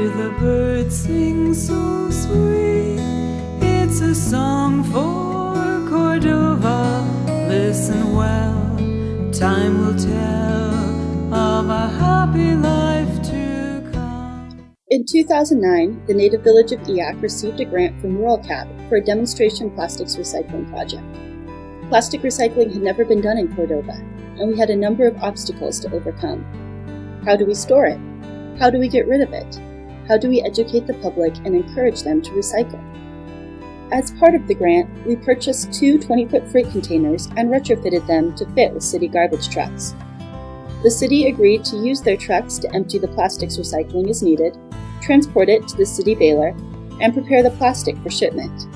Hear the birds sing so sweet. It's a song for Cordova. Listen well, time will tell of a happy life to come. In 2009, the native village of Eyak received a grant from Eyak for a demonstration plastics recycling project. Plastic recycling had never been done in Cordova, and we had a number of obstacles to overcome. How do we store it? How do we get rid of it? How do we educate the public and encourage them to recycle? As part of the grant, we purchased 2 20-foot freight containers and retrofitted them to fit with city garbage trucks. The city agreed to use their trucks to empty the plastics recycling as needed, transport it to the city baler, and prepare the plastic for shipment.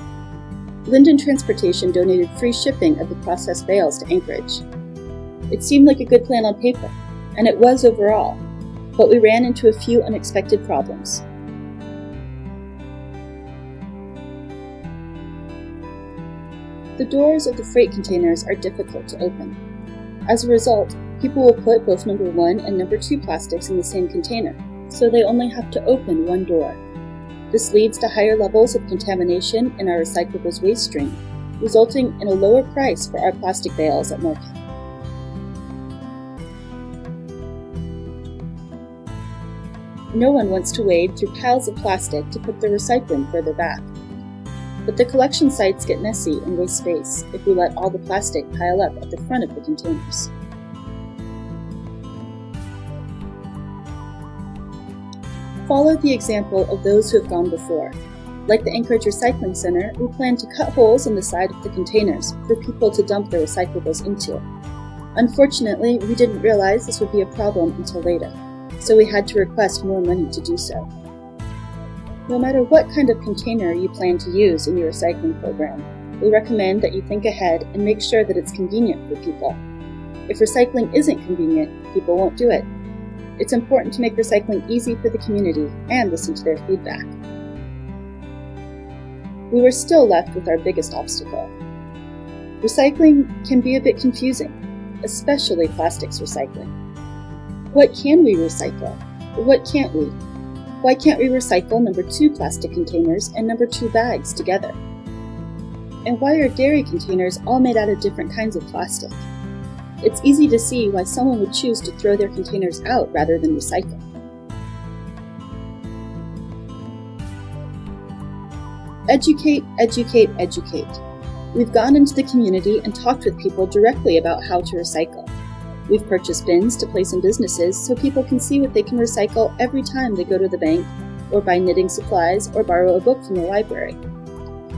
Linden Transportation donated free shipping of the processed bales to Anchorage. It seemed like a good plan on paper, and it was overall, but we ran into a few unexpected problems. The doors of the freight containers are difficult to open. As a result, people will put both number 1 and number 2 plastics in the same container, so they only have to open one door. This leads to higher levels of contamination in our recyclables waste stream, resulting in a lower price for our plastic bales at market. No one wants to wade through piles of plastic to put their recycling further back. But the collection sites get messy and waste space if we let all the plastic pile up at the front of the containers. Follow the example of those who have gone before. Like the Anchorage Recycling Center, we plan to cut holes in the side of the containers for people to dump their recyclables into. Unfortunately, we didn't realize this would be a problem until later, so we had to request more money to do so. No matter what kind of container you plan to use in your recycling program, we recommend that you think ahead and make sure that it's convenient for people. If recycling isn't convenient, people won't do it. It's important to make recycling easy for the community and listen to their feedback. We were still left with our biggest obstacle. Recycling can be a bit confusing, especially plastics recycling. What can we recycle? What can't we? Why can't we recycle number 2 plastic containers and number 2 bags together? And why are dairy containers all made out of different kinds of plastic? It's easy to see why someone would choose to throw their containers out rather than recycle. Educate, educate, educate. We've gone into the community and talked with people directly about how to recycle. We've purchased bins to place in businesses so people can see what they can recycle every time they go to the bank, or buy knitting supplies, or borrow a book from the library.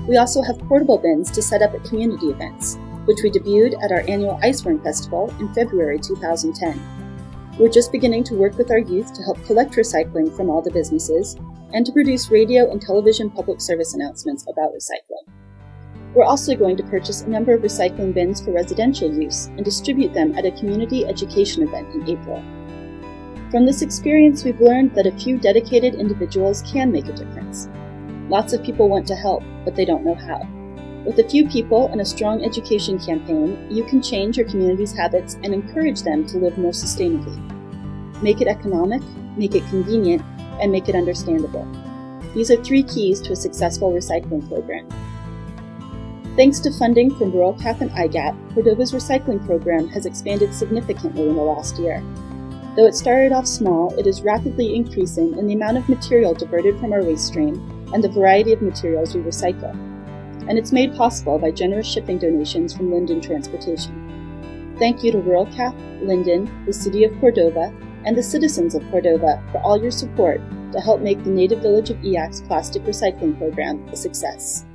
We also have portable bins to set up at community events, which we debuted at our annual Iceworm Festival in February 2010. We're just beginning to work with our youth to help collect recycling from all the businesses, and to produce radio and television public service announcements about recycling. We're also going to purchase a number of recycling bins for residential use and distribute them at a community education event in April. From this experience, we've learned that a few dedicated individuals can make a difference. Lots of people want to help, but they don't know how. With a few people and a strong education campaign, you can change your community's habits and encourage them to live more sustainably. Make it economic, make it convenient, and make it understandable. These are 3 keys to a successful recycling program. Thanks to funding from Eyak and Eyak, Cordova's recycling program has expanded significantly in the last year. Though it started off small, it is rapidly increasing in the amount of material diverted from our waste stream and the variety of materials we recycle. And it's made possible by generous shipping donations from Linden Transportation. Thank you to Eyak, Linden, the City of Cordova, and the citizens of Cordova for all your support to help make the native village of Eyak's plastic recycling program a success.